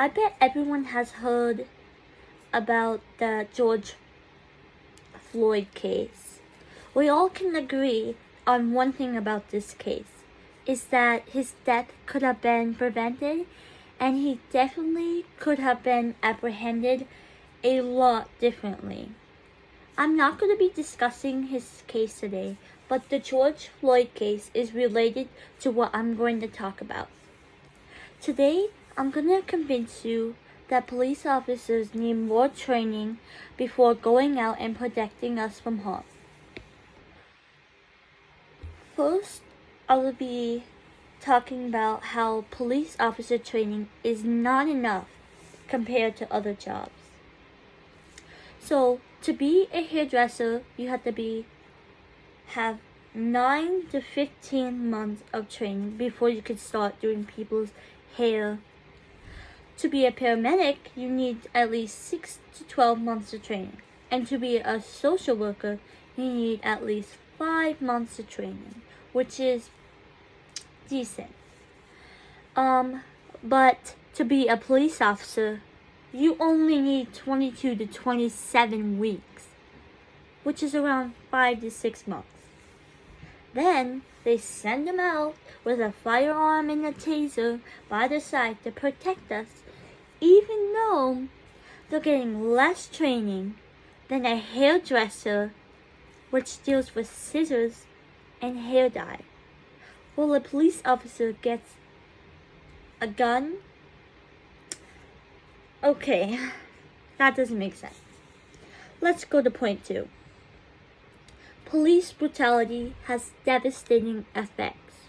I bet everyone has heard about the George Floyd case. We all can agree on one thing about this case, is that his death could have been prevented, and he definitely could have been apprehended a lot differently. I'm not going to be discussing his case today, but the George Floyd case is related to what I'm going to talk about. Today, I'm going to convince you that police officers need more training before going out and protecting us from harm. First, I will be talking about how police officer training is not enough compared to other jobs. So, to be a hairdresser, you have to have 9 to 15 months of training before you can start doing people's hair. To be a paramedic, you need at least 6 to 12 months of training. And to be a social worker, you need at least 5 months of training, which is decent. But to be a police officer, you only need 22 to 27 weeks, which is around 5 to 6 months. Then they send them out with a firearm and a taser by their side to protect us, even though they're getting less training than a hairdresser, which deals with scissors and hair dye. Well, a police officer gets a gun. Okay, that doesn't make sense. Let's go to point 2. Police brutality has devastating effects.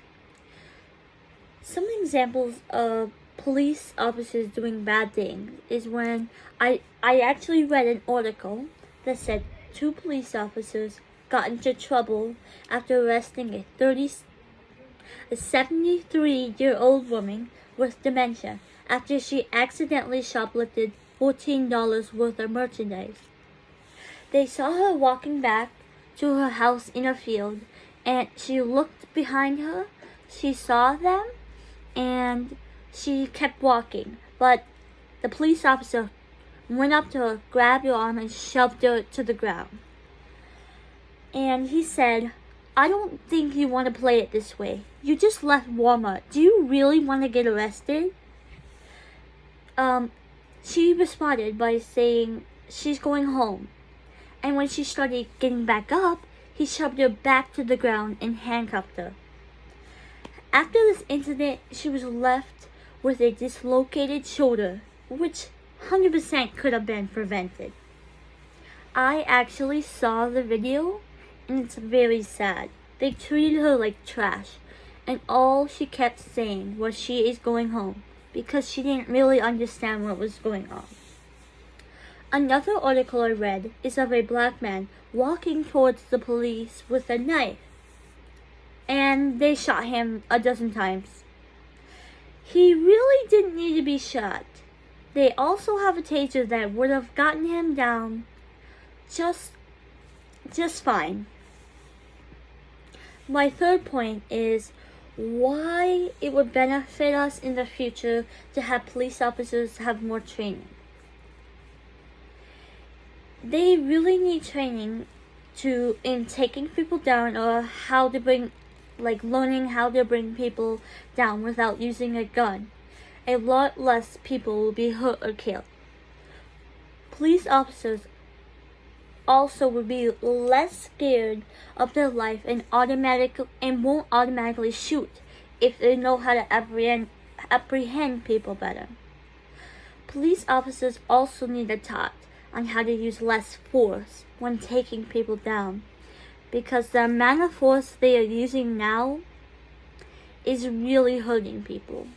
Some examples of police officers doing bad things is when I actually read an article that said 2 police officers got into trouble after arresting a 73-year-old woman with dementia after she accidentally shoplifted $14 worth of merchandise. They saw her walking back to her house in a field, and she looked behind her. She saw them, and she kept walking. But the police officer went up to her, grabbed her arm, and shoved her to the ground. And he said, "I don't think you want to play it this way. You just left Walmart. Do you really want to get arrested?" She responded by saying she's going home. And when she started getting back up, he shoved her back to the ground and handcuffed her. After this incident, she was left with a dislocated shoulder, which 100% could have been prevented. I actually saw the video, and it's very sad. They treated her like trash, and all she kept saying was she is going home, because she didn't really understand what was going on. Another article I read is of a black man walking towards the police with a knife, and they shot him a dozen times. He really didn't need to be shot. They also have a taser that would have gotten him down just fine. My third point is why it would benefit us in the future to have police officers have more training. They really need training in taking people down, or how to learning how to bring people down without using a gun. A lot less people will be hurt or killed. Police officers also would be less scared of their life and won't automatically shoot if they know how to apprehend people better. Police officers also need to be taught on how to use less force when taking people down, because the amount of force they are using now is really hurting people.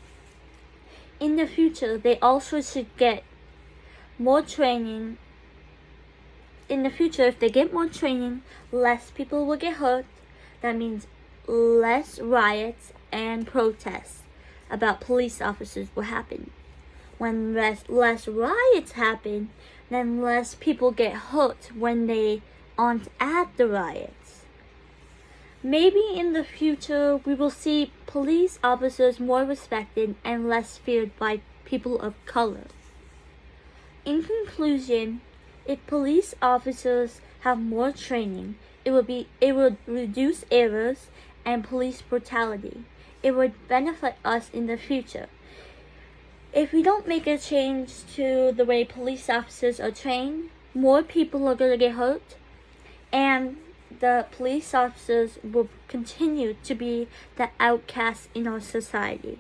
In the future, they also should get more training. In the future, if they get more training, less people will get hurt. That means less riots and protests about police officers will happen. When less riots happen, then less people get hurt when they aren't at the riots. Maybe in the future we will see police officers more respected and less feared by people of color. In conclusion, if police officers have more training, it would reduce errors and police brutality. It would benefit us in the future. If we don't make a change to the way police officers are trained, more people are going to get hurt, and the police officers will continue to be the outcasts in our society.